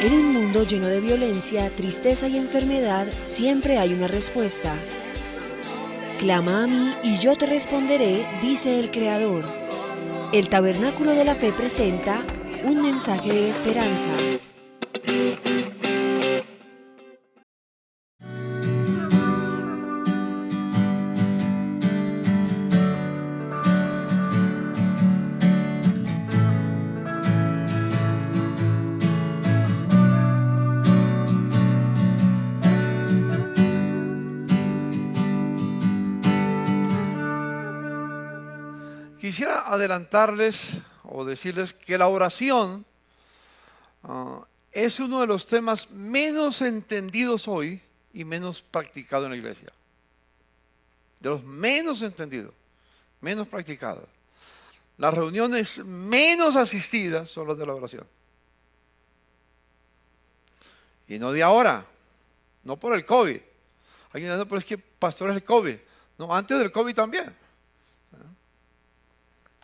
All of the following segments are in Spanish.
En un mundo lleno de violencia, tristeza y enfermedad, siempre hay una respuesta. Clama a mí y yo te responderé, dice el Creador. El Tabernáculo de la Fe presenta un mensaje de esperanza. Quisiera adelantarles o decirles que la oración es uno de los temas menos entendidos hoy y menos practicado en la iglesia. De los menos entendidos, menos practicados. Las reuniones menos asistidas son las de la oración. Y no de ahora, no por el COVID. Alguien dice, no, pero es que pastor es el COVID. No, antes del COVID también.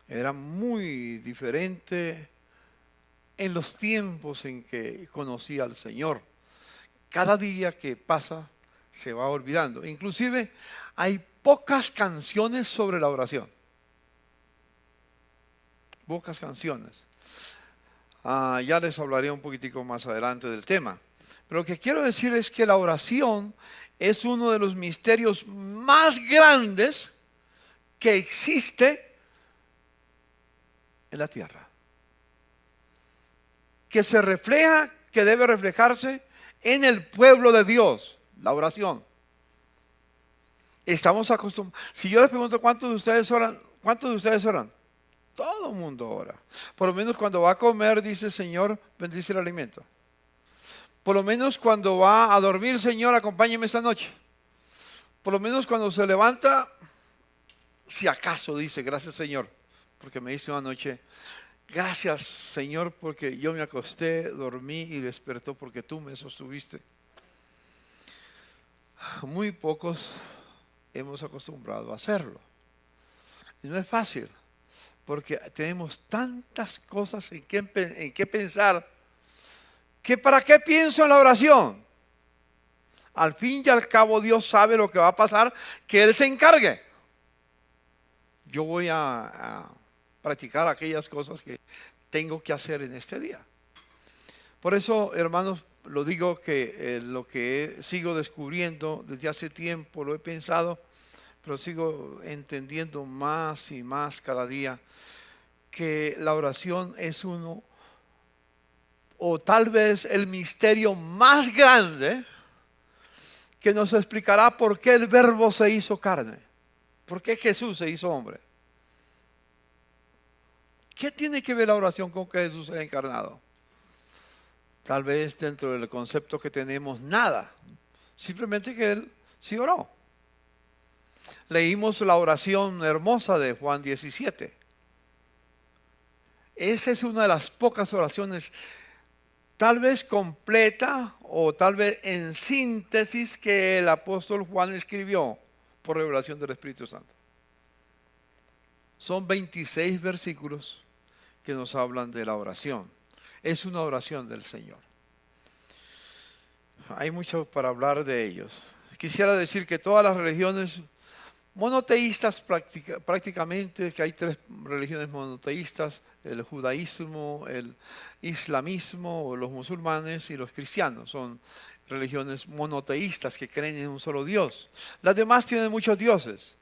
Era muy diferente en los tiempos en que conocí al Señor. Cada día que pasa se va olvidando. Inclusive hay pocas canciones sobre la oración. Pocas canciones. Ya les hablaré un poquitico más adelante del tema. Pero lo que quiero decir es que la oración es uno de los misterios más grandes que existe en la tierra, que se refleja, que debe reflejarse en el pueblo de Dios, la oración. Estamos acostumbrados. Si yo les pregunto cuántos de ustedes oran, ¿cuántos de ustedes oran? Todo el mundo ora. Por lo menos cuando va a comer dice, Señor, bendice el alimento. Por lo menos cuando va a dormir, Señor, acompáñeme esta noche. Por lo menos cuando se levanta, si acaso dice, gracias Señor, porque me diste una noche. Gracias, Señor, porque yo me acosté, dormí y despertó porque tú me sostuviste. Muy pocos hemos acostumbrado a hacerlo. Y no es fácil, porque tenemos tantas cosas en qué pensar, que ¿para qué pienso en la oración? Al fin y al cabo Dios sabe lo que va a pasar, que Él se encargue. Yo voy a practicar aquellas cosas que tengo que hacer en este día. Por eso, hermanos, lo digo que lo que sigo descubriendo desde hace tiempo, lo he pensado, pero sigo entendiendo más y más cada día, que la oración es uno, o tal vez el misterio más grande, que nos explicará por qué el Verbo se hizo carne, por qué Jesús se hizo hombre. ¿Qué tiene que ver la oración con que Jesús sea encarnado? Tal vez dentro del concepto que tenemos, nada. Simplemente que Él sí oró. Leímos la oración hermosa de Juan 17. Esa es una de las pocas oraciones, tal vez completa o tal vez en síntesis, que el apóstol Juan escribió por revelación del Espíritu Santo. Son 26 versículos que nos hablan de la oración. Es una oración del Señor. Hay mucho para hablar de ellos. Quisiera decir que todas las religiones monoteístas, prácticamente, que hay 3 religiones monoteístas: el judaísmo, el islamismo, o los musulmanes, y los cristianos. Son religiones monoteístas que creen en un solo Dios. Las demás tienen muchos dioses,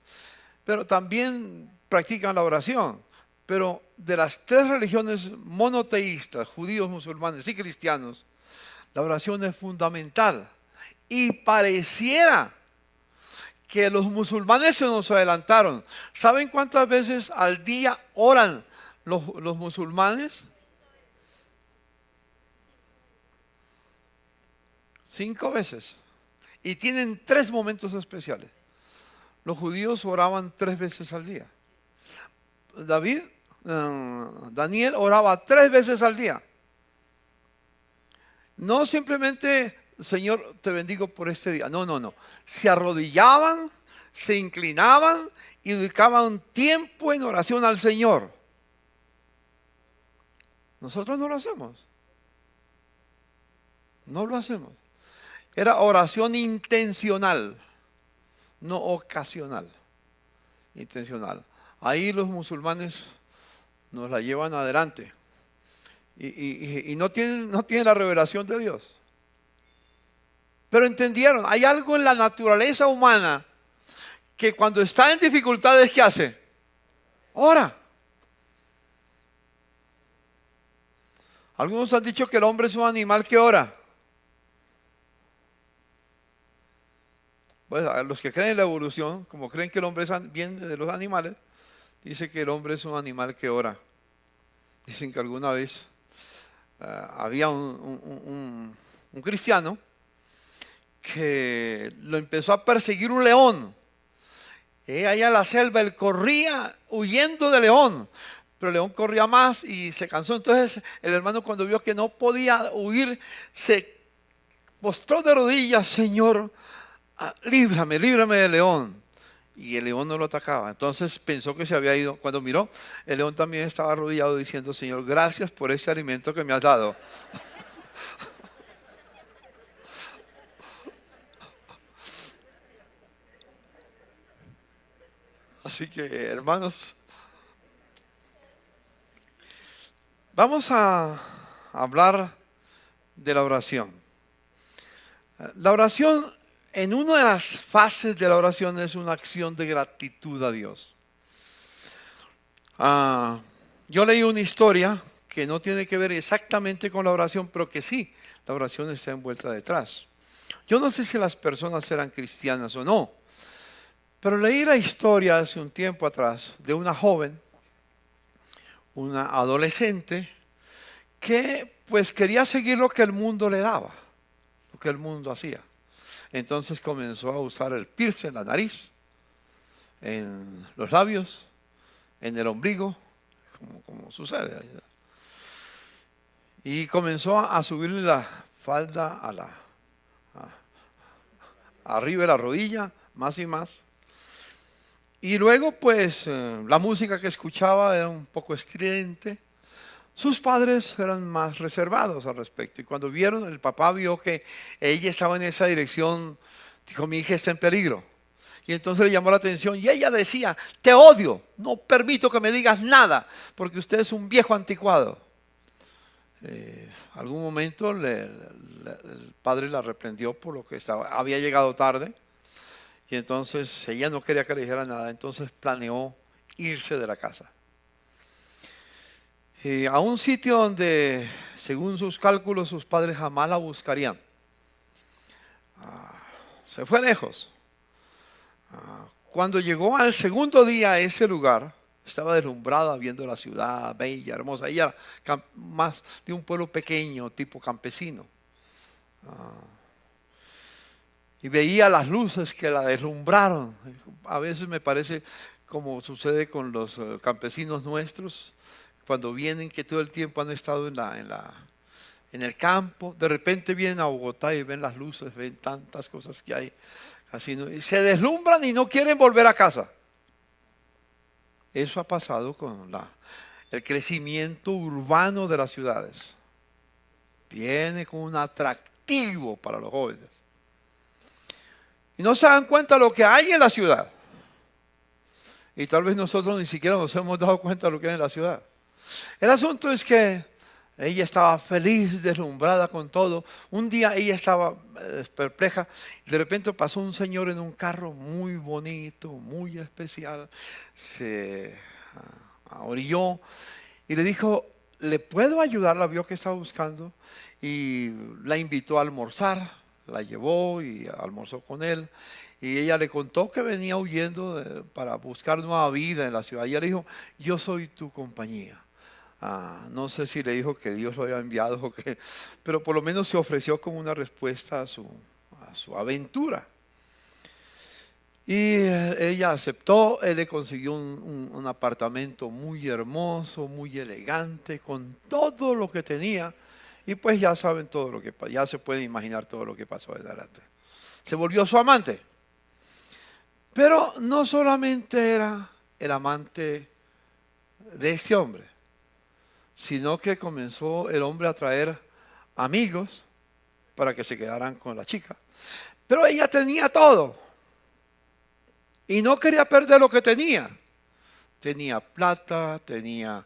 pero también practican la oración. Pero de las 3 religiones monoteístas, judíos, musulmanes y cristianos, la oración es fundamental. Y pareciera que los musulmanes se nos adelantaron. ¿Saben cuántas veces al día oran los musulmanes? 5 veces. Y tienen 3 momentos especiales. Los judíos oraban 3 veces al día. Daniel oraba 3 veces al día. No simplemente, Señor, te bendigo por este día. No. Se arrodillaban, se inclinaban y dedicaban tiempo en oración al Señor. Nosotros no lo hacemos. No lo hacemos. Era oración intencional, no ocasional, intencional. Ahí los musulmanes nos la llevan adelante y no tienen la revelación de Dios. Pero entendieron, hay algo en la naturaleza humana que cuando está en dificultades, ¿qué hace? Ora. Algunos han dicho que el hombre es un animal que ora. Pues a los que creen en la evolución, como creen que el hombre viene de los animales, dice que el hombre es un animal que ora. Dicen que alguna vez había un cristiano que lo empezó a perseguir un león. Allá en la selva, él corría huyendo del león, pero el león corría más y se cansó. Entonces el hermano, cuando vio que no podía huir, se postró de rodillas: Señor, líbrame del león. Y el león no lo atacaba. Entonces pensó que se había ido. Cuando miró, el león también estaba arrodillado diciendo: Señor, gracias por ese alimento que me has dado. Así que, hermanos, vamos a hablar de la oración. La oración, en una de las fases de la oración, es una acción de gratitud a Dios. Yo leí una historia que no tiene que ver exactamente con la oración, pero que sí, la oración está envuelta detrás. Yo no sé si las personas eran cristianas o no, pero leí la historia hace un tiempo atrás de una joven, una adolescente, que pues quería seguir lo que el mundo le daba, lo que el mundo hacía. Entonces comenzó a usar el piercing en la nariz, en los labios, en el ombligo, como sucede. Y comenzó a subirle la falda arriba de la rodilla, más y más. Y luego pues la música que escuchaba era un poco estridente. Sus padres eran más reservados al respecto. Y cuando el papá vio que ella estaba en esa dirección, dijo: mi hija está en peligro. Y entonces le llamó la atención y ella decía: te odio, no permito que me digas nada, porque usted es un viejo anticuado. Algún momento el padre la reprendió por lo que había llegado tarde. Y entonces ella no quería que le dijera nada, entonces planeó irse de la casa. A un sitio donde, según sus cálculos, sus padres jamás la buscarían. Se fue lejos. Cuando llegó al segundo día a ese lugar, estaba deslumbrada viendo la ciudad bella, hermosa. Ella era más de un pueblo pequeño, tipo campesino. Y veía las luces que la deslumbraron. A veces me parece como sucede con los campesinos nuestros, cuando vienen, que todo el tiempo han estado en el campo, de repente vienen a Bogotá y ven las luces, ven tantas cosas que hay, así, y se deslumbran y no quieren volver a casa. Eso ha pasado con el crecimiento urbano de las ciudades. Viene con un atractivo para los jóvenes. Y no se dan cuenta de lo que hay en la ciudad. Y tal vez nosotros ni siquiera nos hemos dado cuenta de lo que hay en la ciudad. El asunto es que ella estaba feliz, deslumbrada con todo. Un día ella estaba perpleja. De repente pasó un señor en un carro muy bonito, muy especial. Se orilló y le dijo: ¿le puedo ayudar? La vio que estaba buscando y la invitó a almorzar. La llevó y almorzó con él. Y ella le contó que venía huyendo para buscar nueva vida en la ciudad. Y ella le dijo: yo soy tu compañía. No sé si le dijo que Dios lo había enviado o qué, pero por lo menos se ofreció como una respuesta a su aventura. Y ella aceptó. Él le consiguió un apartamento muy hermoso, muy elegante, con todo lo que tenía. Y pues ya saben todo lo que pasó, ya se pueden imaginar todo lo que pasó adelante. Se volvió su amante. Pero no solamente era el amante de ese hombre, sino que comenzó el hombre a traer amigos para que se quedaran con la chica. Pero ella tenía todo y no quería perder lo que tenía. Tenía plata, tenía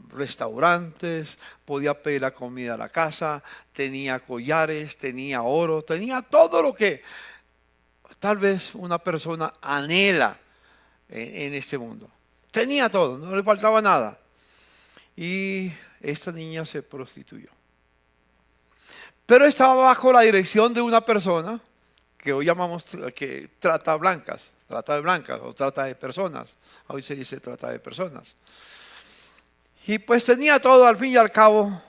restaurantes, podía pedir la comida a la casa, tenía collares, tenía oro, tenía todo lo que tal vez una persona anhela en este mundo. Tenía todo, no le faltaba nada. Y esta niña se prostituyó. Pero estaba bajo la dirección de una persona que hoy llamamos que trata de blancas o trata de personas. Hoy se dice trata de personas. Y pues tenía todo, al fin y al cabo,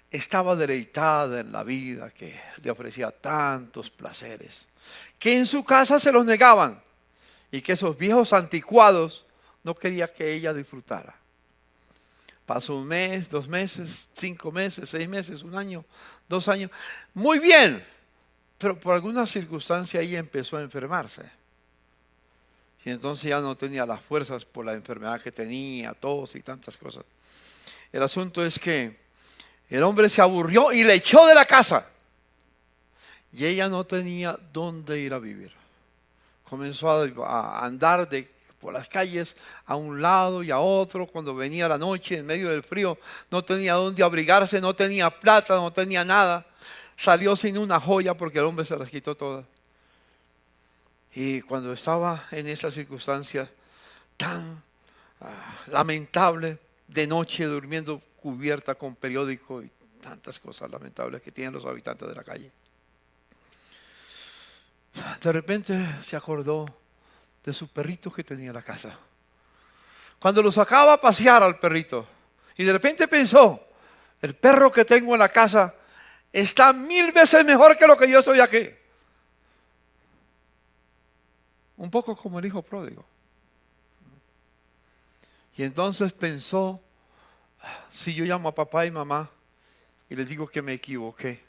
estaba deleitada en la vida que le ofrecía tantos placeres, que en su casa se los negaban y que esos viejos anticuados no quería que ella disfrutara. Pasó un mes, 2 meses, 5 meses, 6 meses, 1 año, 2 años. Muy bien, pero por alguna circunstancia ella empezó a enfermarse. Y entonces ya no tenía las fuerzas por la enfermedad que tenía, tos y tantas cosas. El asunto es que el hombre se aburrió y le echó de la casa. Y ella no tenía dónde ir a vivir. Comenzó a andar por las calles a un lado y a otro. Cuando venía la noche en medio del frío, no tenía dónde abrigarse, no tenía plata, no tenía nada. Salió sin una joya porque el hombre se las quitó todas. Y cuando estaba en esa circunstancia tan lamentable, de noche durmiendo cubierta con periódico y tantas cosas lamentables que tienen los habitantes de la calle, de repente se acordó de su perrito que tenía en la casa. Cuando lo sacaba a pasear al perrito, y de repente pensó, el perro que tengo en la casa está 1000 veces mejor que lo que yo estoy aquí. Un poco como el hijo pródigo. Y entonces pensó, si yo llamo a papá y mamá y les digo que me equivoqué,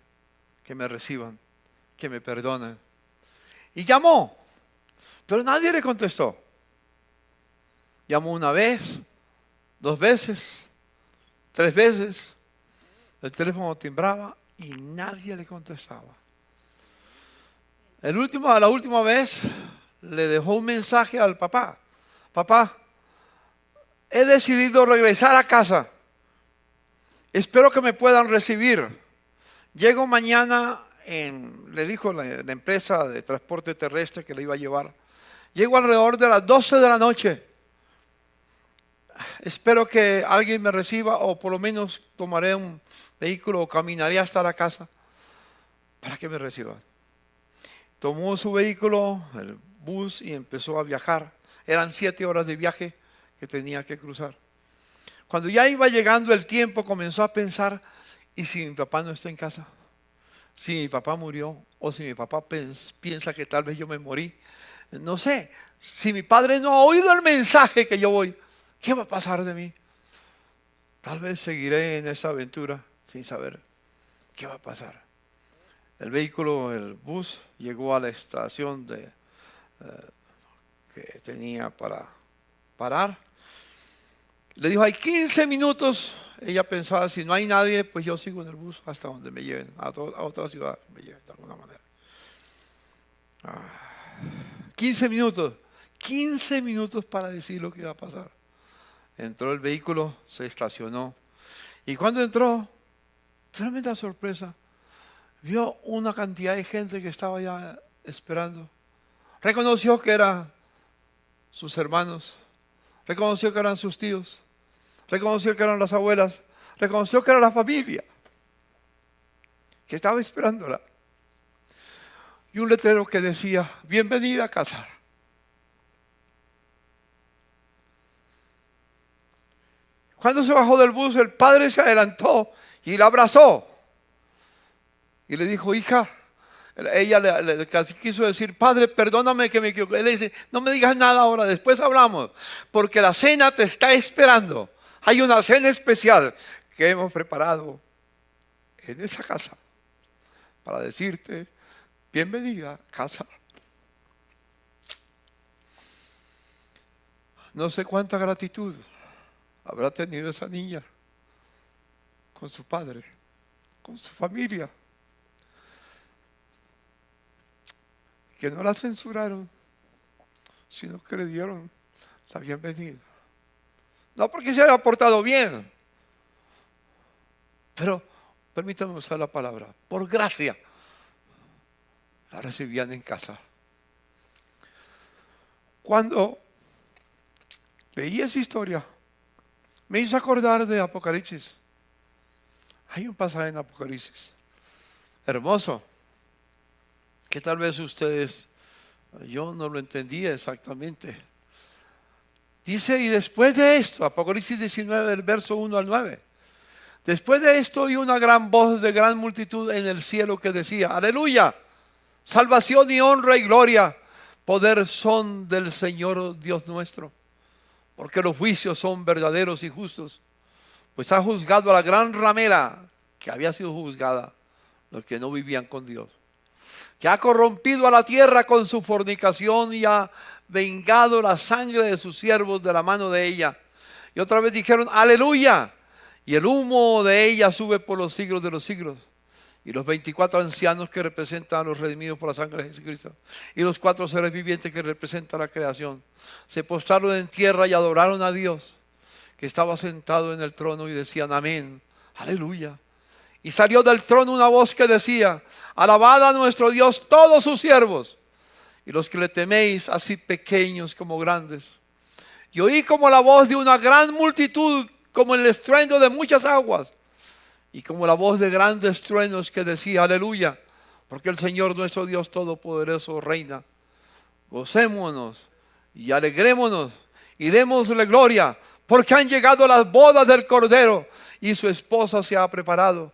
que me reciban, que me perdonen. Y llamó, pero nadie le contestó. Llamó 1 vez, 2 veces, 3 veces. El teléfono timbraba y nadie le contestaba. La última vez le dejó un mensaje al papá. Papá, he decidido regresar a casa. Espero que me puedan recibir. Llego mañana, le dijo la empresa de transporte terrestre que le iba a llevar. Llego alrededor de las 12 de la noche. Espero que alguien me reciba o por lo menos tomaré un vehículo o caminaré hasta la casa para que me reciban. Tomó su vehículo, el bus, y empezó a viajar. Eran 7 horas de viaje que tenía que cruzar. Cuando ya iba llegando el tiempo, comenzó a pensar, ¿y si mi papá no está en casa? Si mi papá murió, o si mi papá piensa que tal vez yo me morí. No sé, si mi padre no ha oído el mensaje que yo voy, ¿qué va a pasar de mí? Tal vez seguiré en esa aventura sin saber qué va a pasar. El vehículo, el bus, llegó a la estación que tenía para parar. Le dijo, hay 15 minutos. Ella pensaba, si no hay nadie, pues yo sigo en el bus hasta donde me lleven, a otra ciudad me lleven de alguna manera. 15 minutos. 15 minutos para decir lo que iba a pasar. Entró el vehículo, se estacionó. Y cuando entró, tremenda sorpresa, vio una cantidad de gente que estaba ya esperando. Reconoció que eran sus hermanos, reconoció que eran sus tíos, reconoció que eran las abuelas, reconoció que era la familia que estaba esperándola. Y un letrero que decía, bienvenida a casa. Cuando se bajó del bus, el padre se adelantó y la abrazó. Y le dijo, hija, ella le quiso decir, padre, perdóname que me equivoqué. Él le dice, no me digas nada ahora, después hablamos, porque la cena te está esperando. Hay una cena especial que hemos preparado en esta casa para decirte, bienvenida a casa. No sé cuánta gratitud habrá tenido esa niña con su padre, con su familia, que no la censuraron, sino que le dieron la bienvenida. No porque se haya portado bien, pero permítanme usar la palabra, por gracia, la recibían en casa. Cuando leí esa historia, me hizo acordar de Apocalipsis. Hay un pasaje en Apocalipsis hermoso, que tal vez ustedes, yo no lo entendía exactamente. Dice, y después de esto, Apocalipsis 19, del verso 1 al 9, después de esto oí una gran voz de gran multitud en el cielo que decía, aleluya, salvación y honra y gloria, poder son del Señor Dios nuestro, porque los juicios son verdaderos y justos, pues ha juzgado a la gran ramera que había sido juzgada, los que no vivían con Dios, que ha corrompido a la tierra con su fornicación y ha vengado la sangre de sus siervos de la mano de ella. Y otra vez dijeron, aleluya, y el humo de ella sube por los siglos de los siglos. Y los 24 ancianos que representan a los redimidos por la sangre de Jesucristo, y los 4 seres vivientes que representan la creación, se postraron en tierra y adoraron a Dios, que estaba sentado en el trono, y decían, amén, aleluya. Y salió del trono una voz que decía, alabad a nuestro Dios todos sus siervos, y los que le teméis, así pequeños como grandes. Y oí como la voz de una gran multitud, como el estruendo de muchas aguas, y como la voz de grandes truenos que decía, aleluya, porque el Señor nuestro Dios Todopoderoso reina. Gocémonos y alegrémonos y démosle gloria, porque han llegado las bodas del Cordero y su esposa se ha preparado.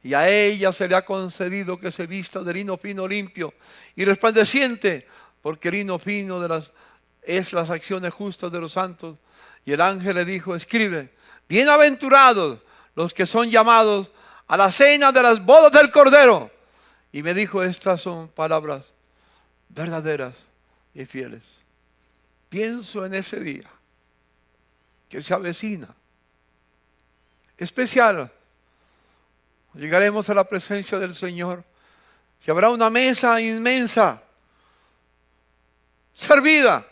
Y a ella se le ha concedido que se vista de lino fino, limpio y resplandeciente, porque el lino fino es las acciones justas de los santos. Y el ángel le dijo, escribe, bienaventurados los que son llamados a la cena de las bodas del Cordero. Y me dijo, estas son palabras verdaderas y fieles. Pienso en ese día que se avecina, especial. Llegaremos a la presencia del Señor y habrá una mesa inmensa, servida,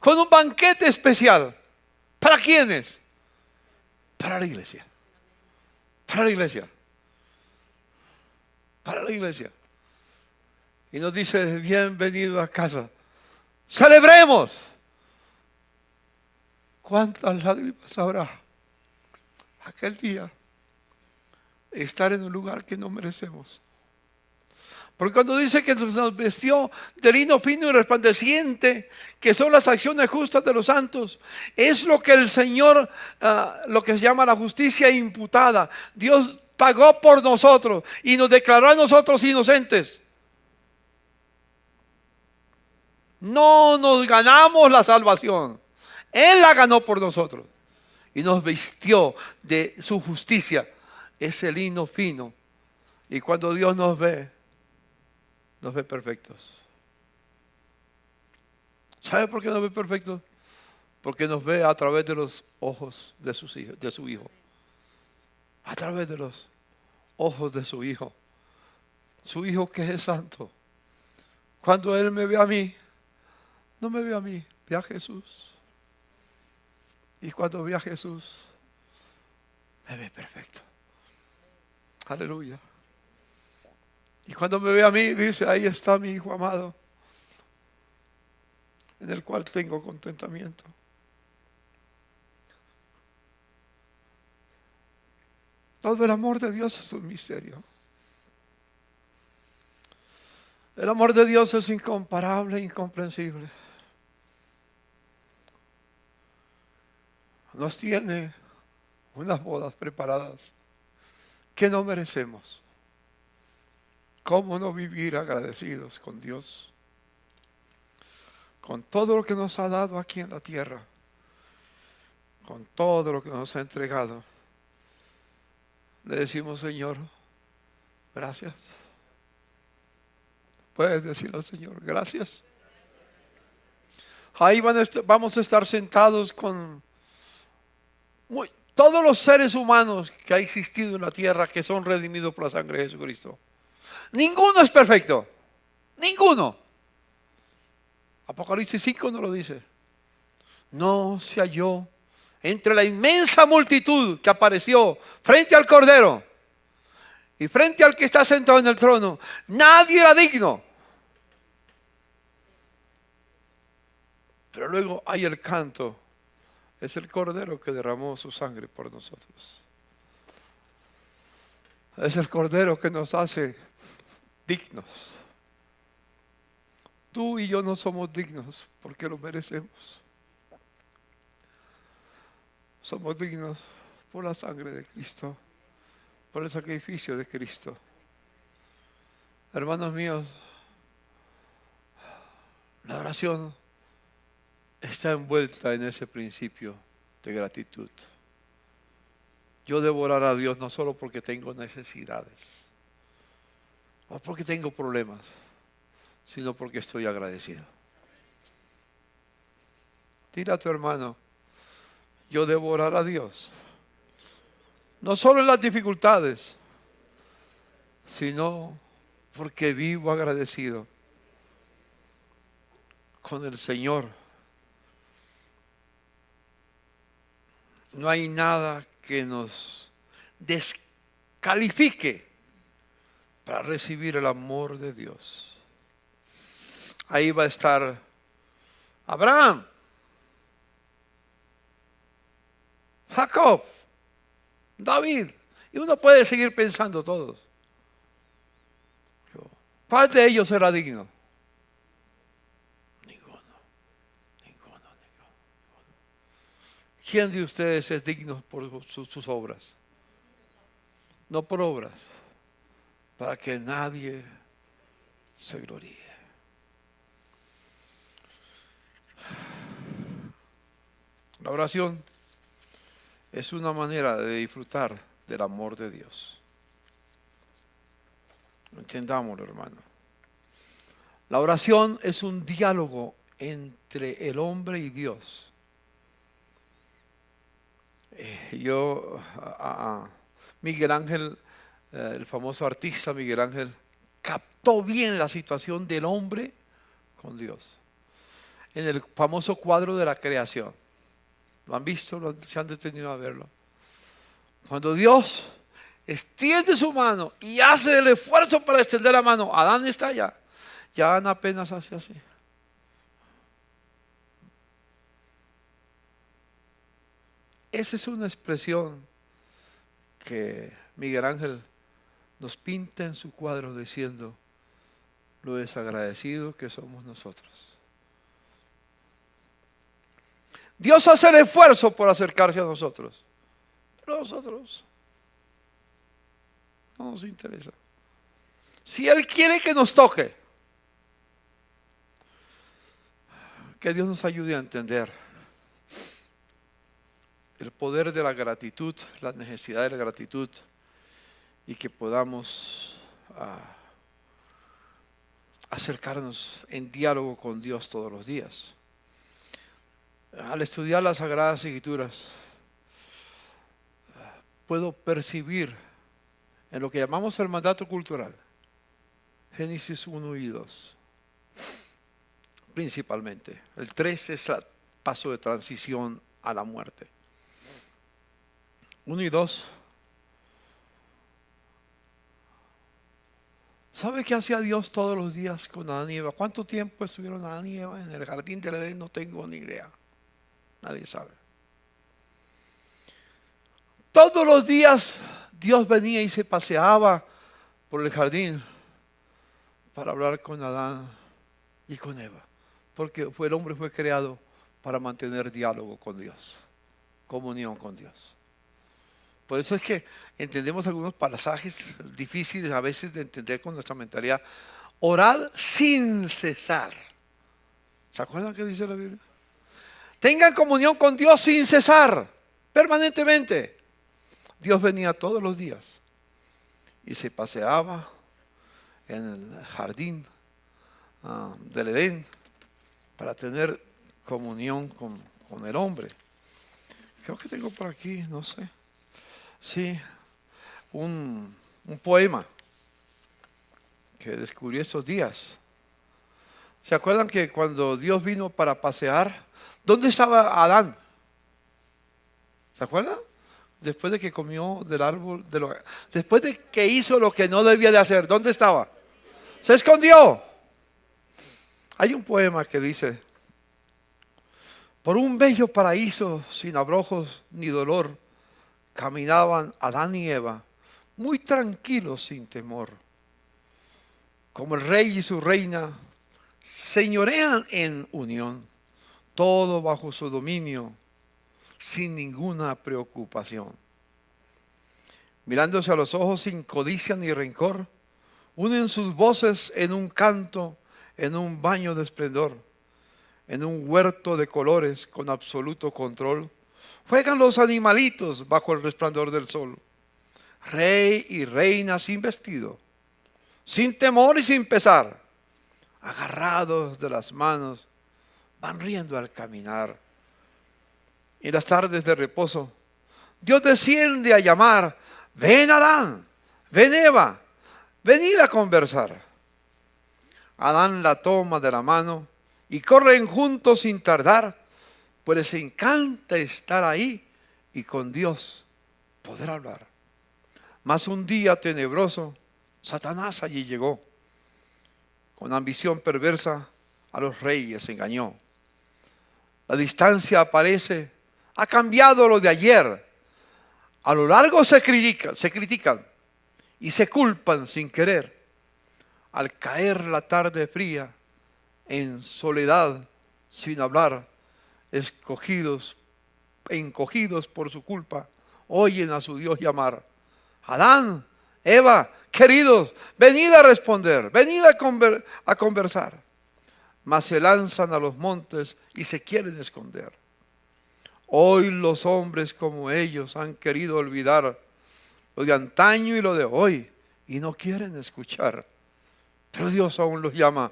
con un banquete especial. ¿Para quiénes? Para la iglesia. Para la iglesia. Para la iglesia. Y nos dice, bienvenido a casa. Celebremos. ¿Cuántas lágrimas habrá aquel día? Estar en un lugar que no merecemos. Porque cuando dice que nos vestió de lino fino y resplandeciente, que son las acciones justas de los santos, es lo que el Señor, lo que se llama la justicia imputada. Dios pagó por nosotros y nos declaró a nosotros inocentes. No nos ganamos la salvación. Él la ganó por nosotros y nos vistió de su justicia, ese lino fino. Y cuando Dios nos ve perfectos. ¿Sabe por qué nos ve perfectos? Porque nos ve a través de los ojos de su Hijo. A través de los ojos de su Hijo. Su Hijo que es santo. Cuando Él me ve a mí, no me ve a mí, ve a Jesús. Y cuando ve a Jesús, me ve perfecto. Aleluya. Y cuando me ve a mí, dice, ahí está mi Hijo amado, en el cual tengo contentamiento. Todo el amor de Dios es un misterio. El amor de Dios es incomparable e incomprensible. Nos tiene unas bodas preparadas que no merecemos. ¿Cómo no vivir agradecidos con Dios? Con todo lo que nos ha dado aquí en la tierra, con todo lo que nos ha entregado. Le decimos, Señor, gracias. Puedes decir al Señor, gracias. Ahí vamos a estar sentados con todos los seres humanos que ha existido en la tierra, que son redimidos por la sangre de Jesucristo. Ninguno es perfecto. Ninguno. Apocalipsis 5 no lo dice. No se halló entre la inmensa multitud que apareció frente al Cordero y frente al que está sentado en el trono. Nadie era digno. Pero luego hay el canto. Es el Cordero que derramó su sangre por nosotros. Es el Cordero que nos hace dignos. Tú y yo no somos dignos porque lo merecemos. Somos dignos por la sangre de Cristo, por el sacrificio de Cristo. Hermanos míos, la oración está envuelta en ese principio de gratitud. Yo debo orar a Dios no solo porque tengo necesidades o porque tengo problemas, sino porque estoy agradecido. Dile a tu hermano, yo debo orar a Dios, no solo en las dificultades, sino porque vivo agradecido con el Señor. No hay nada que nos descalifique para recibir el amor de Dios. Ahí va a estar Abraham, Jacob, David. Y uno puede seguir pensando todos. ¿Cuál de ellos será digno? Ninguno. ¿Quién de ustedes es digno por sus obras? No por obras, para que nadie se gloríe. La oración es una manera de disfrutar del amor de Dios. Entendámoslo, hermano. La oración es un diálogo entre el hombre y Dios. Miguel Ángel, el famoso artista Miguel Ángel, captó bien la situación del hombre con Dios en el famoso cuadro de la creación. ¿Lo han visto? ¿Se han detenido a verlo? Cuando Dios extiende su mano y hace el esfuerzo para extender la mano, Adán está allá. Ya Adán apenas hace así. Esa es una expresión que Miguel Ángel nos pinta en su cuadro diciendo lo desagradecido que somos nosotros. Dios hace el esfuerzo por acercarse a nosotros, pero a nosotros no nos interesa. Si Él quiere que nos toque, que Dios nos ayude a entender el poder de la gratitud, la necesidad de la gratitud, y que podamos acercarnos en diálogo con Dios todos los días. Al estudiar las Sagradas Escrituras, puedo percibir en lo que llamamos el mandato cultural, Génesis 1 y 2, principalmente. El 3 es el paso de transición a la muerte. 1 y 2. ¿Sabe qué hacía Dios todos los días con Adán y Eva? ¿Cuánto tiempo estuvieron Adán y Eva en el jardín del Edén? No tengo ni idea. Nadie sabe. Todos los días Dios venía y se paseaba por el jardín para hablar con Adán y con Eva. Porque el hombre fue creado para mantener diálogo con Dios, comunión con Dios. Por eso es que entendemos algunos pasajes difíciles a veces de entender con nuestra mentalidad. Orad sin cesar. ¿Se acuerdan qué dice la Biblia? Tengan comunión con Dios sin cesar, permanentemente. Dios venía todos los días y se paseaba en el jardín del Edén para tener comunión con el hombre. Creo que tengo por aquí, no sé. Sí, un poema que descubrí estos días, ¿Se acuerdan que cuando Dios vino para pasear, dónde estaba Adán? ¿Se acuerdan? Después de que comió del árbol, después de que hizo lo que no debía de hacer, ¿dónde estaba? Se escondió. Hay un poema que dice: por un bello paraíso sin abrojos ni dolor, caminaban Adán y Eva, muy tranquilos sin temor. Como el rey y su reina, señorean en unión, todo bajo su dominio, sin ninguna preocupación. Mirándose a los ojos sin codicia ni rencor, unen sus voces en un canto, en un baño de esplendor, en un huerto de colores con absoluto control. Juegan los animalitos bajo el resplandor del sol. Rey y reina sin vestido, sin temor y sin pesar, agarrados de las manos, van riendo al caminar. En las tardes de reposo, Dios desciende a llamar: ven Adán, ven Eva, venid a conversar. Adán la toma de la mano y corren juntos sin tardar, pues les encanta estar ahí y con Dios poder hablar. Mas un día tenebroso, Satanás allí llegó. Con ambición perversa a los reyes engañó. La distancia aparece, ha cambiado lo de ayer. A lo largo se critican y se culpan sin querer. Al caer la tarde fría, en soledad, sin hablar, encogidos por su culpa, oyen a su Dios llamar: Adán, Eva, queridos, venid a responder, venid a conversar. Mas se lanzan a los montes y se quieren esconder. Hoy los hombres como ellos han querido olvidar lo de antaño y lo de hoy, y no quieren escuchar. Pero Dios aún los llama: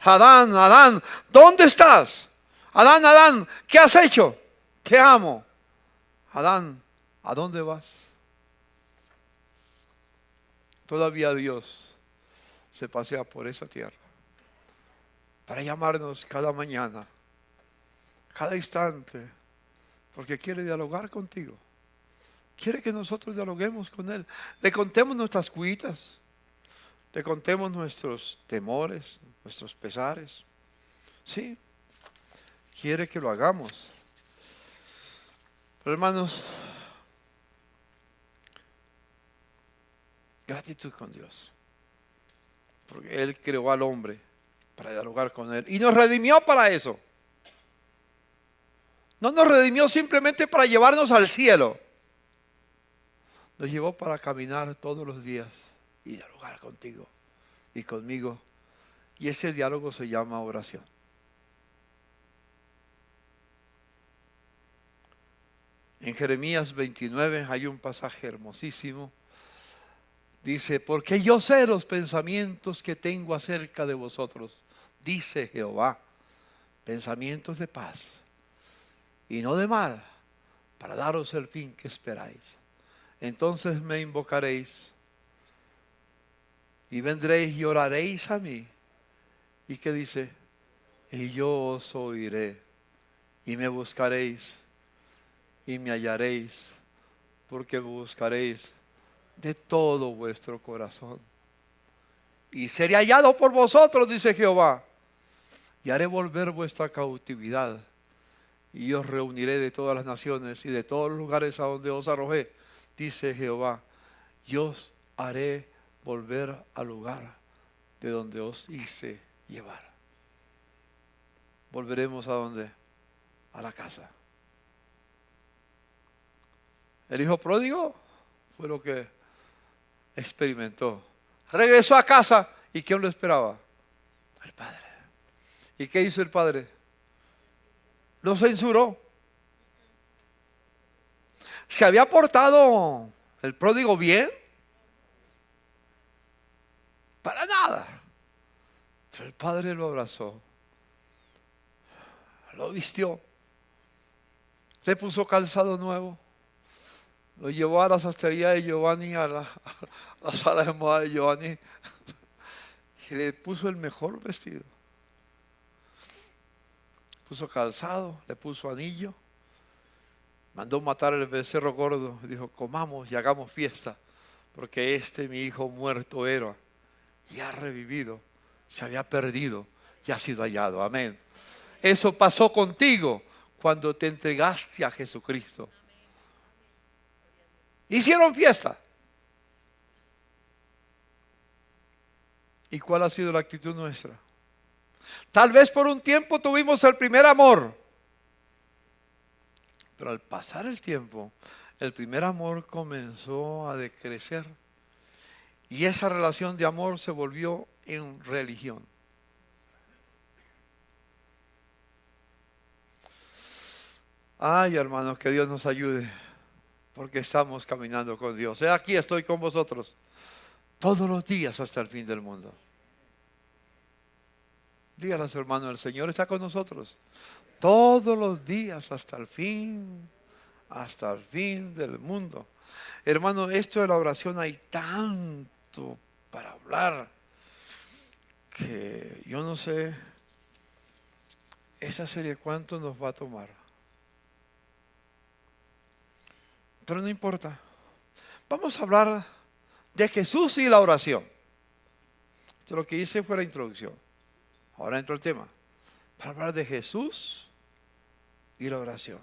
Adán, Adán, ¿dónde estás? Adán, Adán, ¿qué has hecho? Te amo. Adán, ¿a dónde vas? Todavía Dios se pasea por esa tierra para llamarnos cada mañana, cada instante, porque quiere dialogar contigo. Quiere que nosotros dialoguemos con Él. Le contemos nuestras cuitas, le contemos nuestros temores, nuestros pesares. Sí, quiere que lo hagamos. Pero hermanos, gratitud con Dios, porque Él creó al hombre para dialogar con Él y nos redimió para eso. No nos redimió simplemente para llevarnos al cielo, nos llevó para caminar todos los días y dialogar contigo y conmigo, y ese diálogo se llama oración. En Jeremías 29 hay un pasaje hermosísimo. Dice: porque yo sé los pensamientos que tengo acerca de vosotros, dice Jehová, pensamientos de paz y no de mal, para daros el fin que esperáis. Entonces me invocaréis y vendréis y oraréis a mí. ¿Y qué dice? Y yo os oiré y me buscaréis y me hallaréis, porque buscaréis de todo vuestro corazón. Y seré hallado por vosotros, dice Jehová, y haré volver vuestra cautividad, y os reuniré de todas las naciones y de todos los lugares a donde os arrojé, dice Jehová, y os haré volver al lugar de donde os hice llevar. Volveremos a donde? A la casa. El hijo pródigo fue lo que experimentó. Regresó a casa, ¿y quién lo esperaba? El padre. ¿Y qué hizo el padre? Lo censuró. ¿Se había portado el pródigo bien? Para nada. Pero el padre lo abrazó, lo vistió, le puso calzado nuevo, lo llevó a la sastrería de Giovanni, a la sala de moda de Giovanni, y le puso el mejor vestido. puso calzado, le puso anillo, mandó matar el becerro gordo, y dijo, comamos y hagamos fiesta, porque mi hijo muerto era, y ha revivido, se había perdido y ha sido hallado. Amén. Eso pasó contigo cuando te entregaste a Jesucristo. Hicieron fiesta. ¿Y cuál ha sido la actitud nuestra? Tal vez por un tiempo tuvimos el primer amor, pero al pasar el tiempo, el primer amor comenzó a decrecer y esa relación de amor se volvió en religión. Ay, hermanos, que Dios nos ayude, porque estamos caminando con Dios. Aquí estoy con vosotros todos los días hasta el fin del mundo. Dígale a su hermano, el Señor está con nosotros todos los días hasta el fin del mundo. Hermano, esto de la oración hay tanto para hablar que yo no sé esa serie cuánto nos va a tomar. Pero no importa. Vamos a hablar de Jesús y la oración. Esto lo que hice fue la introducción. Ahora entro al tema. Para hablar de Jesús y la oración.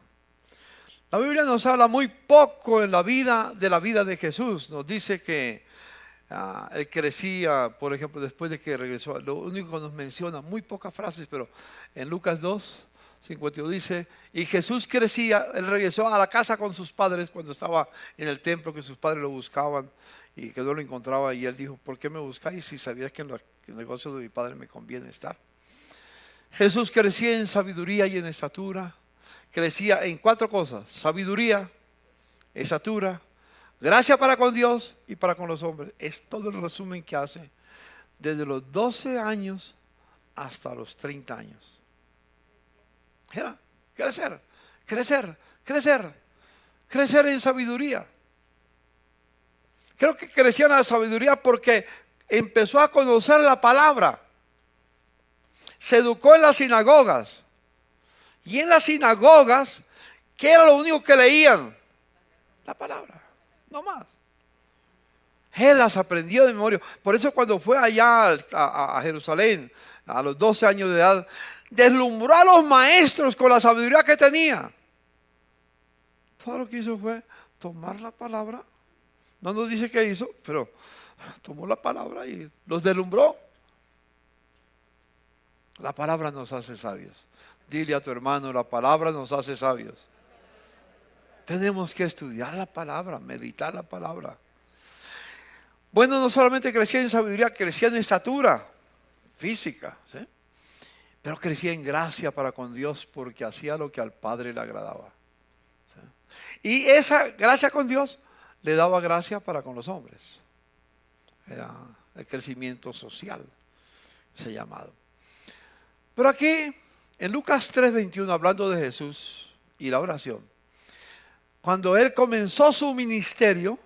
La Biblia nos habla muy poco en la vida de Jesús. Nos dice que él crecía, por ejemplo, después de que regresó. Lo único que nos menciona, muy pocas frases, pero en Lucas 2:52 dice, y Jesús crecía, él regresó a la casa con sus padres cuando estaba en el templo, que sus padres lo buscaban y que no lo encontraba. Y él dijo, ¿por qué me buscáis si sabías que en el negocio de mi padre me conviene estar? Jesús crecía en sabiduría y en estatura. Crecía en 4 cosas: sabiduría, estatura, gracia para con Dios y para con los hombres. Es todo el resumen que hace desde los 12 años hasta los 30 años. Era crecer, crecer, crecer, crecer en sabiduría. Creo que crecía en la sabiduría porque empezó a conocer la palabra. Se educó en las sinagogas. Y en las sinagogas, ¿qué era lo único que leían? La palabra, no más. Él las aprendió de memoria. Por eso cuando fue allá a Jerusalén, a los 12 años de edad, deslumbró a los maestros con la sabiduría que tenía. Todo lo que hizo fue tomar la palabra. No nos dice qué hizo, pero tomó la palabra y los deslumbró. La palabra nos hace sabios. Dile a tu hermano, la palabra nos hace sabios. Tenemos que estudiar la palabra, meditar la palabra. Bueno, no solamente crecía en sabiduría, crecía en estatura física, ¿sí? Pero crecía en gracia para con Dios porque hacía lo que al Padre le agradaba, ¿sí? Y esa gracia con Dios le daba gracia para con los hombres. Era el crecimiento social, ese llamado. Pero aquí, en Lucas 3:21, hablando de Jesús y la oración, cuando él comenzó su ministerio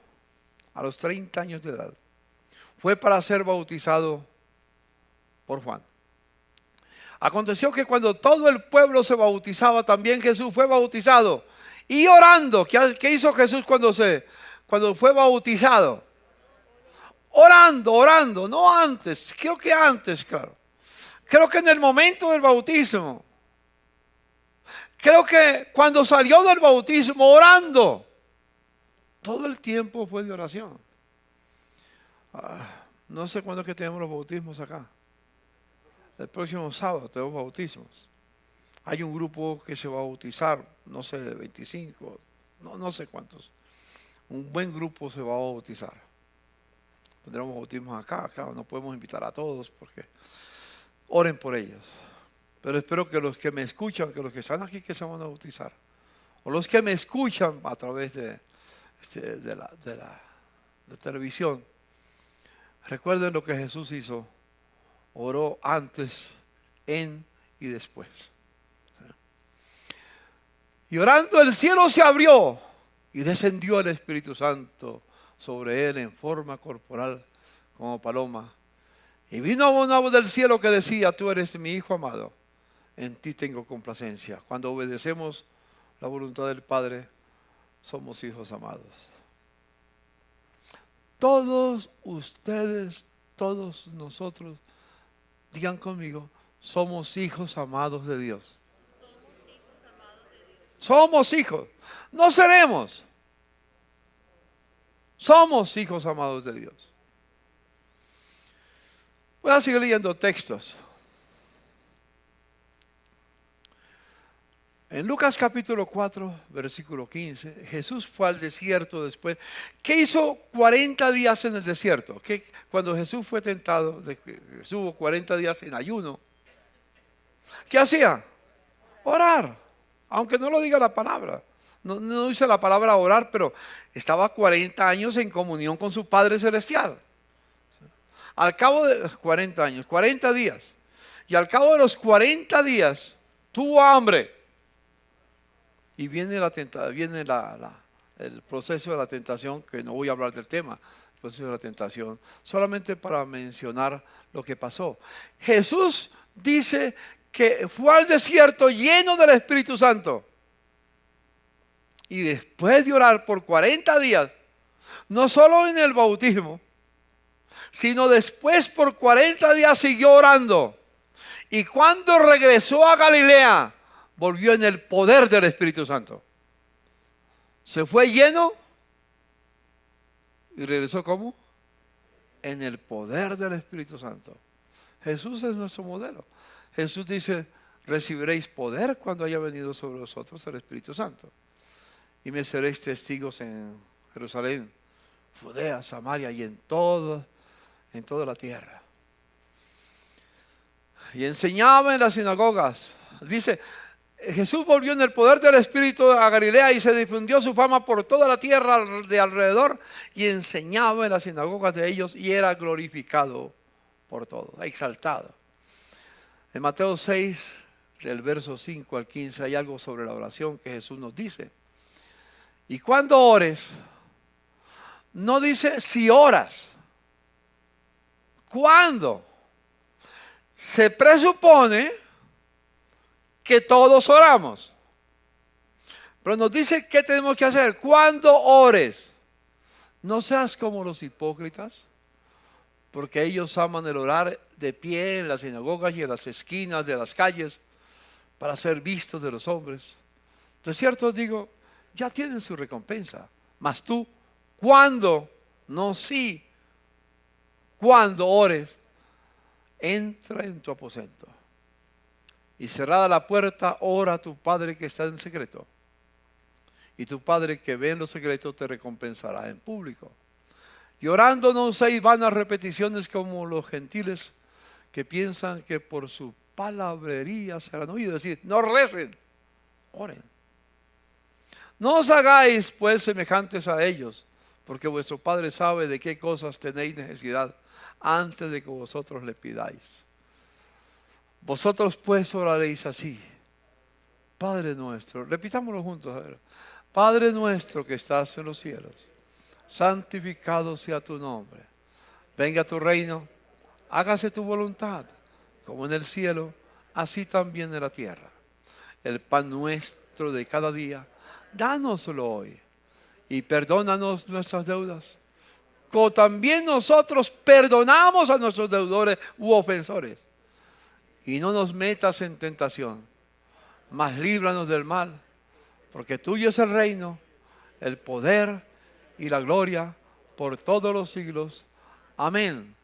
a los 30 años de edad, fue para ser bautizado por Juan. Aconteció que cuando todo el pueblo se bautizaba, también Jesús fue bautizado. Y orando, ¿qué hizo Jesús cuando fue bautizado? Orando, no antes, creo que antes, claro. Creo que en el momento del bautismo. Creo que cuando salió del bautismo orando. Todo el tiempo fue de oración. No sé cuándo es que tenemos los bautismos acá. El próximo sábado tenemos bautismos. Hay un grupo que se va a bautizar, no sé, de 25, no sé cuántos. Un buen grupo se va a bautizar. Tendremos bautismos acá, claro, no podemos invitar a todos porque oren por ellos. Pero espero que los que me escuchan, que los que están aquí que se van a bautizar, o los que me escuchan a través de la televisión, recuerden lo que Jesús hizo. Oró antes, en y después. Y orando el cielo se abrió y descendió el Espíritu Santo sobre él en forma corporal como paloma. Y vino una voz del cielo que decía, tú eres mi Hijo amado, en ti tengo complacencia. Cuando obedecemos la voluntad del Padre, somos hijos amados. Todos ustedes, todos nosotros, digan conmigo, somos hijos amados de Dios. Somos hijos, no seremos. Somos hijos amados de Dios. Voy a seguir leyendo textos. En Lucas capítulo 4, versículo 15, Jesús fue al desierto después. ¿Qué hizo 40 días en el desierto? Cuando Jesús fue tentado, estuvo 40 días en ayuno. ¿Qué hacía? Orar, aunque no lo diga la palabra. No dice la palabra orar, pero estaba 40 años en comunión con su Padre Celestial. Al cabo de 40 años, 40 días, y al cabo de los 40 días, tuvo hambre. Y viene el proceso de la tentación, que no voy a hablar del tema, el proceso de la tentación, solamente para mencionar lo que pasó. Jesús dice que fue al desierto lleno del Espíritu Santo. Y después de orar por 40 días, no solo en el bautismo, sino después por 40 días siguió orando. Y cuando regresó a Galilea, volvió en el poder del Espíritu Santo. Se fue lleno y regresó ¿cómo? En el poder del Espíritu Santo. Jesús es nuestro modelo. Jesús dice, recibiréis poder cuando haya venido sobre vosotros el Espíritu Santo. Y me seréis testigos en Jerusalén, Judea, Samaria y en toda la tierra. Y enseñaba en las sinagogas. Dice, Jesús volvió en el poder del Espíritu a Galilea y se difundió su fama por toda la tierra de alrededor y enseñaba en las sinagogas de ellos y era glorificado por todos, exaltado. En Mateo 6, del verso 5 al 15, hay algo sobre la oración que Jesús nos dice. Y cuando ores, no dice si oras. ¿Cuándo? Se presupone que todos oramos. Pero nos dice qué tenemos que hacer. Cuando ores, no seas como los hipócritas, porque ellos aman el orar de pie en las sinagogas y en las esquinas de las calles para ser vistos de los hombres. De cierto os digo, ya tienen su recompensa. Mas tú, cuando, no si, cuando ores, entra en tu aposento. Y cerrada la puerta, ora a tu Padre que está en secreto. Y tu Padre que ve en lo secreto te recompensará en público. Y orando no uséis vanas repeticiones como los gentiles que piensan que por su palabrería serán oídos. Es decir, no recen, oren. No os hagáis pues semejantes a ellos, porque vuestro Padre sabe de qué cosas tenéis necesidad antes de que vosotros le pidáis. Vosotros pues oraréis así. Padre nuestro, repitámoslo juntos. A ver. Padre nuestro que estás en los cielos, santificado sea tu nombre. Venga tu reino, hágase tu voluntad, como en el cielo, así también en la tierra. El pan nuestro de cada día, dánoslo hoy. Y perdónanos nuestras deudas, como también nosotros perdonamos a nuestros deudores u ofensores. Y no nos metas en tentación, mas líbranos del mal, porque tuyo es el reino, el poder y la gloria por todos los siglos. Amén.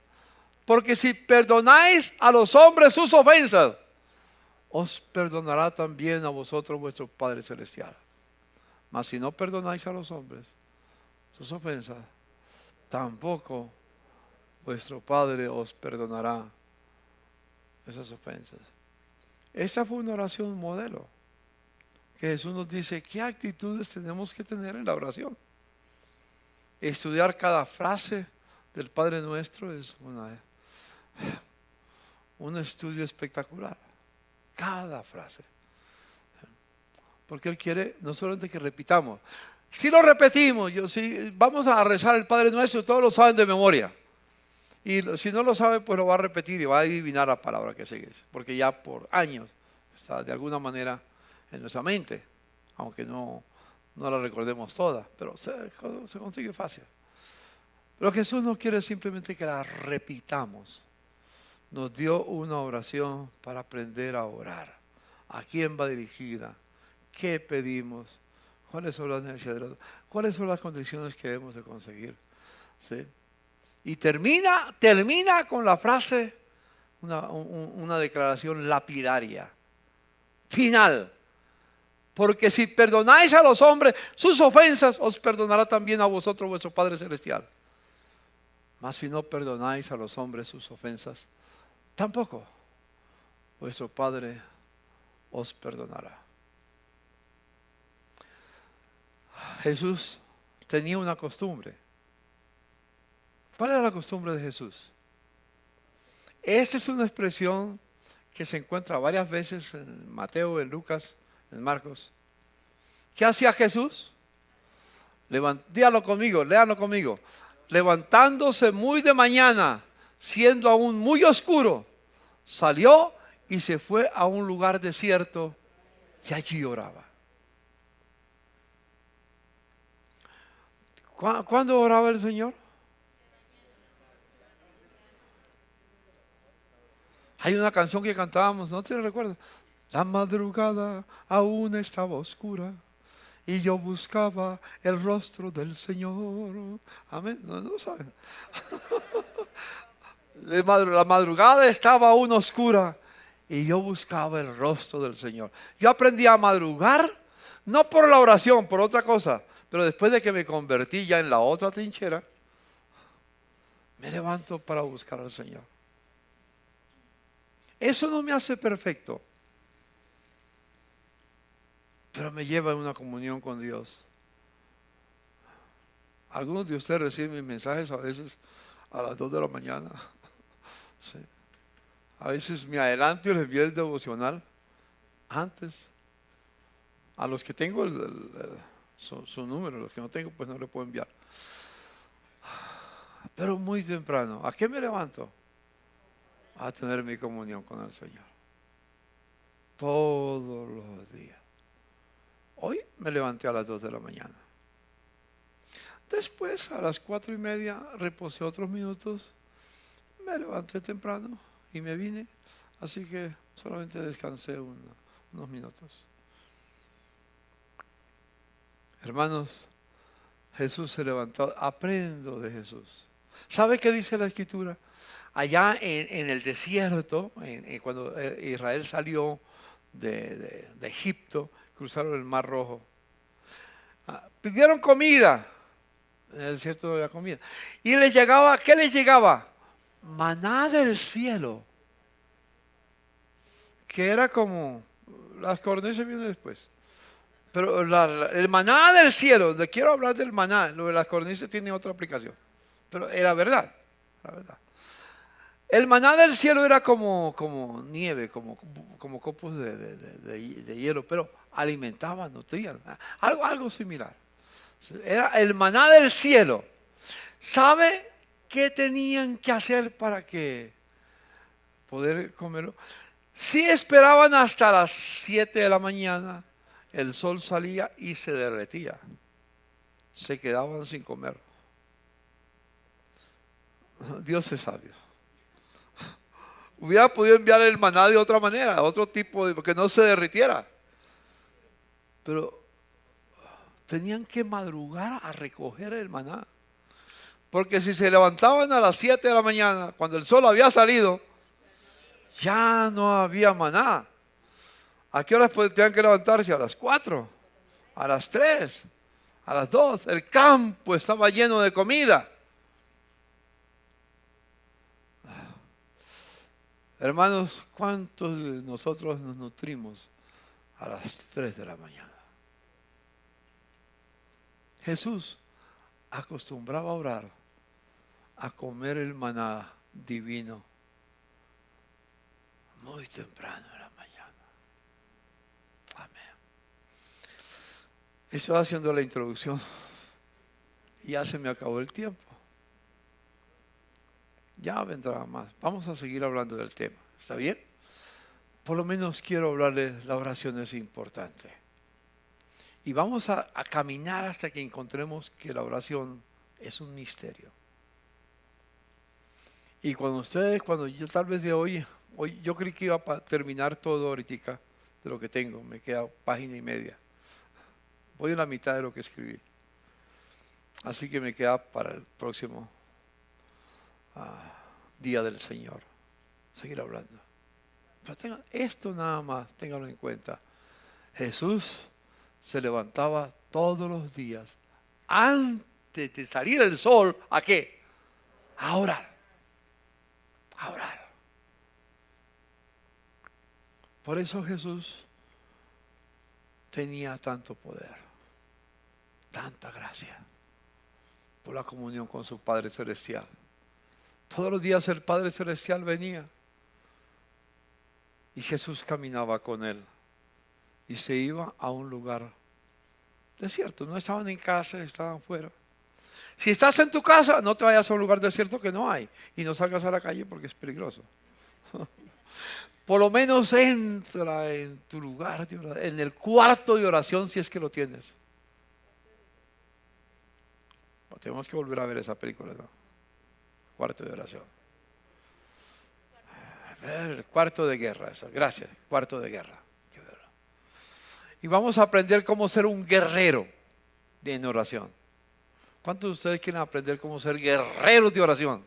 Porque si perdonáis a los hombres sus ofensas, os perdonará también a vosotros vuestro Padre Celestial. Mas si no perdonáis a los hombres sus ofensas, tampoco vuestro Padre os perdonará esas ofensas. Esta fue una oración modelo que Jesús nos dice qué actitudes tenemos que tener en la oración. Estudiar cada frase del Padre Nuestro es un estudio espectacular. Cada frase. Porque Él quiere no solamente que repitamos. Si lo repetimos, si vamos a rezar el Padre Nuestro, todos lo saben de memoria. Y si no lo sabe, pues lo va a repetir y va a adivinar la palabra que sigue. Porque ya por años está de alguna manera en nuestra mente, aunque no la recordemos toda, pero se consigue fácil. Pero Jesús no quiere simplemente que la repitamos. Nos dio una oración para aprender a orar. ¿A quién va dirigida? ¿Qué pedimos? ¿Cuáles son las necesidades? ¿Cuáles son las condiciones que debemos de conseguir? ¿Sí? Y termina con la frase, una declaración lapidaria, final. Porque si perdonáis a los hombres sus ofensas, os perdonará también a vosotros vuestro Padre Celestial. Mas si no perdonáis a los hombres sus ofensas, tampoco vuestro Padre os perdonará. Jesús tenía una costumbre. ¿Cuál era la costumbre de Jesús? Esa es una expresión que se encuentra varias veces en Mateo, en Lucas, en Marcos. ¿Qué hacía Jesús? Léalo conmigo. Levantándose muy de mañana, siendo aún muy oscuro, salió y se fue a un lugar desierto y allí oraba. ¿Cuándo oraba el Señor? Hay una canción que cantábamos, ¿no te recuerdas? La madrugada aún estaba oscura y yo buscaba el rostro del Señor. Amén. No saben. La madrugada estaba aún oscura y yo buscaba el rostro del Señor. Yo aprendí a madrugar, no por la oración, por otra cosa, pero después de que me convertí ya en la otra trinchera, me levanto para buscar al Señor. Eso no me hace perfecto, pero me lleva a una comunión con Dios. Algunos de ustedes reciben mis mensajes a veces a las 2 de la mañana. Sí. A veces me adelanto y les envío el devocional antes. A los que tengo su número, los que no tengo pues no le puedo enviar. Pero muy temprano. ¿A qué me levanto? A tener mi comunión con el Señor. Todos los días. Hoy me levanté a las 2 de la mañana. Después, a las 4:30, reposé otros minutos. Me levanté temprano y me vine. Así que solamente descansé unos minutos. Hermanos, Jesús se levantó. Aprendo de Jesús. ¿Sabe qué dice la Escritura? Allá en el desierto, cuando Israel salió de Egipto, cruzaron el Mar Rojo. Pidieron comida. En el desierto no había comida. Y les llegaba, ¿qué les llegaba? Maná del cielo. Que era como, las codornices vienen después. Pero el maná del cielo, quiero hablar del maná, lo de las codornices tiene otra aplicación. Pero era verdad, la verdad. El maná del cielo era como nieve, como copos de hielo, pero alimentaban, nutrían, algo similar. Era el maná del cielo. ¿Sabe qué tenían que hacer para que poder comerlo? Si esperaban hasta las 7 de la mañana, el sol salía y se derretía. Se quedaban sin comer. Dios es sabio. Hubiera podido enviar el maná de otra manera, otro tipo, que no se derritiera. Pero tenían que madrugar a recoger el maná. Porque si se levantaban a las 7 de la mañana, cuando el sol había salido, ya no había maná. ¿A qué horas tenían que levantarse? A las 4, a las 3, a las 2. El campo estaba lleno de comida. Hermanos, ¿cuántos de nosotros nos nutrimos a las 3 de la mañana? Jesús acostumbraba a orar, a comer el maná divino muy temprano en la mañana. Amén. Estoy haciendo la introducción y ya se me acabó el tiempo. Ya vendrá más. Vamos a seguir hablando del tema. ¿Está bien? por lo menos quiero hablarles, la oración es importante. Y vamos a caminar hasta que encontremos que la oración es un misterio. Y cuando yo tal vez de hoy yo creí que iba a terminar todo ahorita de lo que tengo, me queda página y media. Voy a la mitad de lo que escribí. Así que me queda para el próximo día del Señor seguir hablando. Pero esto nada más, ténganlo en cuenta. Jesús se levantaba todos los días antes de salir el sol. ¿A qué? A orar. A orar. Por eso Jesús tenía tanto poder, tanta gracia, por la comunión con su Padre Celestial. Todos los días el Padre Celestial venía y Jesús caminaba con él y se iba a un lugar desierto. No estaban en casa, estaban fuera. Si estás en tu casa, no te vayas a un lugar desierto que no hay y no salgas a la calle porque es peligroso. Por lo menos entra en tu lugar de oración, en el cuarto de oración si es que lo tienes. Tenemos que volver a ver esa película, ¿no? Cuarto de oración. El cuarto de guerra, eso. Gracias, cuarto de guerra. Y vamos a aprender cómo ser un guerrero en oración. ¿Cuántos de ustedes quieren aprender cómo ser guerreros de oración?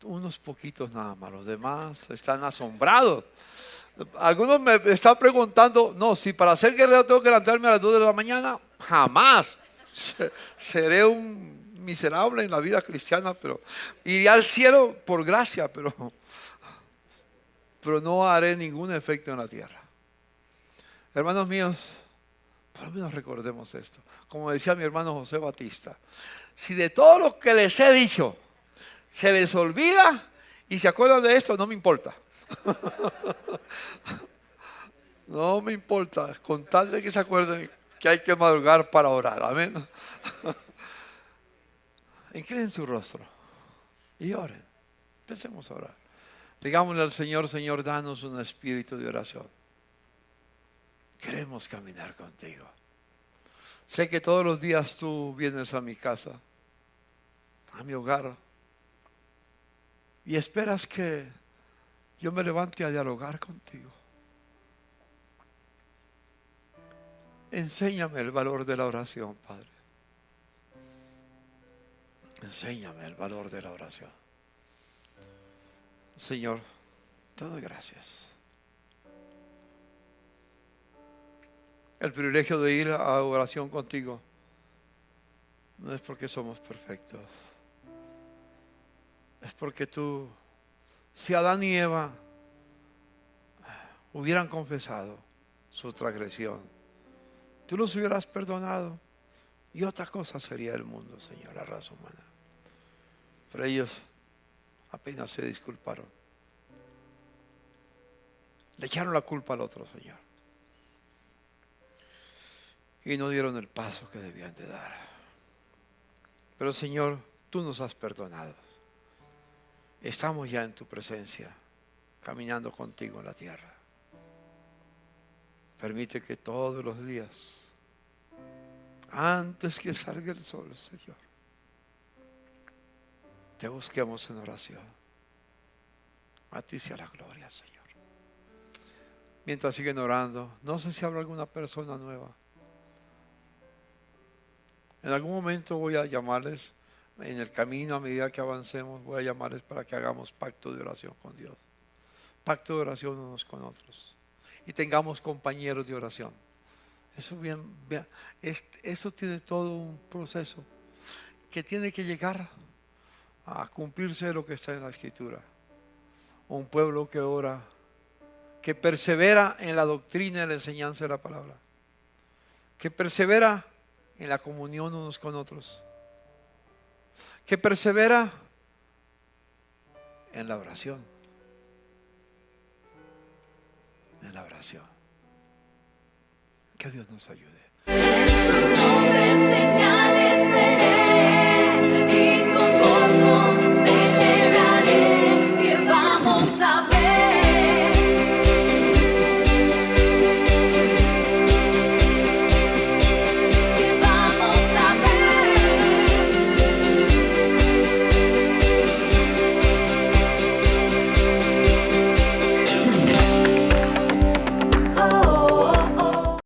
Unos poquitos nada más, los demás están asombrados. Algunos me están preguntando, no, si para ser guerrero tengo que levantarme a las 2 de la mañana, jamás. Seré un miserable en la vida cristiana, pero iré al cielo por gracia, pero no haré ningún efecto en la tierra. Hermanos míos, por lo menos recordemos esto. Como decía mi hermano José Batista, si de todo lo que les he dicho se les olvida y se acuerdan de esto, no me importa. No me importa, con tal de que se acuerden que hay que madrugar para orar. Amén. Inclinen su rostro y oren. Empecemos a orar. Digámosle al Señor, Señor, danos un espíritu de oración. Queremos caminar contigo. Sé que todos los días tú vienes a mi casa, a mi hogar, y esperas que yo me levante a dialogar contigo. Enséñame el valor de la oración, Padre. Enséñame el valor de la oración. Señor, te doy gracias. El privilegio de ir a oración contigo no es porque somos perfectos. Es porque tú, si Adán y Eva hubieran confesado su transgresión, tú los hubieras perdonado y otra cosa sería el mundo, Señor, la raza humana. Pero ellos apenas se disculparon. Le echaron la culpa al otro, Señor. Y no dieron el paso que debían de dar. Pero Señor, tú nos has perdonado. Estamos ya en tu presencia, caminando contigo en la tierra. Permite que todos los días, antes que salga el sol, Señor, te busquemos en oración. A ti sea la gloria, Señor. Mientras siguen orando, no sé si habrá alguna persona nueva. En algún momento voy a llamarles, en el camino a medida que avancemos, voy a llamarles para que hagamos pacto de oración con Dios. Pacto de oración unos con otros. Y tengamos compañeros de oración. Eso tiene todo un proceso que tiene que llegar a cumplirse lo que está en la Escritura. Un pueblo que ora, que persevera en la doctrina y la enseñanza de la palabra, que persevera en la comunión unos con otros, que persevera en la oración. En la oración. Que Dios nos ayude. En su nombre, Señor.